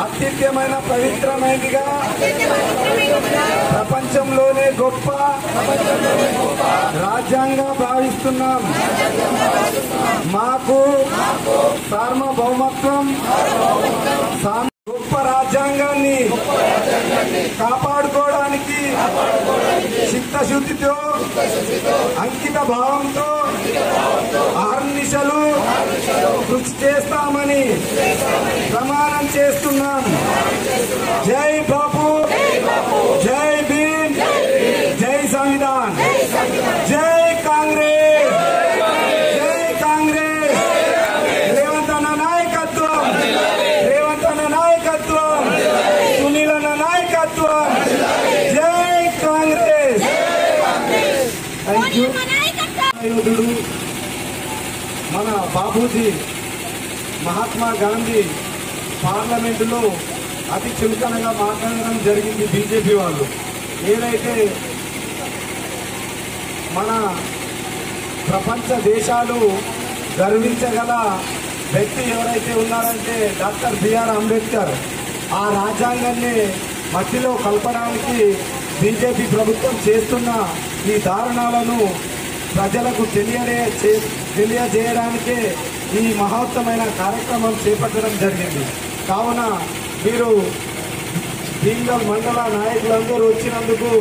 అత్యుత్తమైన పవిత్రమైనదిగా ప్రపంచంలోనే గొప్ప రాజ్యాంగ భావిస్తున్నాం. మాకు సార్వభౌమత్వం గొప్ప రాజ్యాంగాన్ని కాపాడుకోవడానికి చిత్తశుద్ధితో అంకిత భావంతో అహర్నిశలు కృషి చేస్తామని ప్రమాణం చేస్తున్నాం. జై బాపు, జై భీమ్, జై సంవిధాన్, జై కాంగ్రెస్, జై కాంగ్రెస్. రేవంత్ అన్న నాయకత్వం, రేవంత్ అన్న నాయకత్వం, సునీల్ అన్న నాయకత్వం. జై కాంగ్రెస్. Thank you. యోధుడు మన బాబూజీ మహాత్మా గాంధీ పార్లమెంటులో అతి చులకనగా మాట్లాడడం జరిగింది. బీజేపీ వాళ్ళు ఏదైతే మన ప్రపంచ దేశాలు గర్వించగల వ్యక్తి ఎవరైతే ఉన్నారంటే డాక్టర్ బిఆర్ అంబేద్కర్. ఆ రాజ్యాంగాన్ని మట్టిలో కలపడానికి బీజేపీ ప్రభుత్వం చేస్తున్న ఈ దారుణాలను ప్రజలకు తెలియజేయడానికే ఈ మహోత్తమైన కార్యక్రమం చేపట్టడం జరిగింది. కావున మీరు భీమ్గల్ మండల నాయకులందరూ వచ్చినందుకు,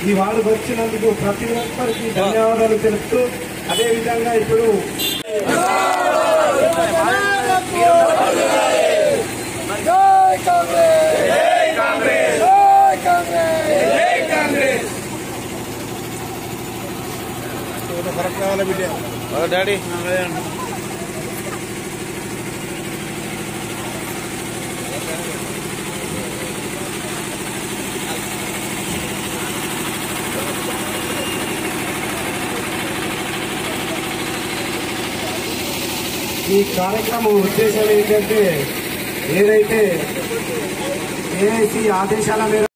ఈ వార్డుకు వచ్చినందుకు ప్రతి ఒక్కరికి ధన్యవాదాలు తెలుపుతూ, అదేవిధంగా ఇప్పుడు డాడీ ఈ కార్యక్రమం ఉద్దేశం ఏంటంటే ఏదైతే ఏఐసి ఆదేశాల మేరకు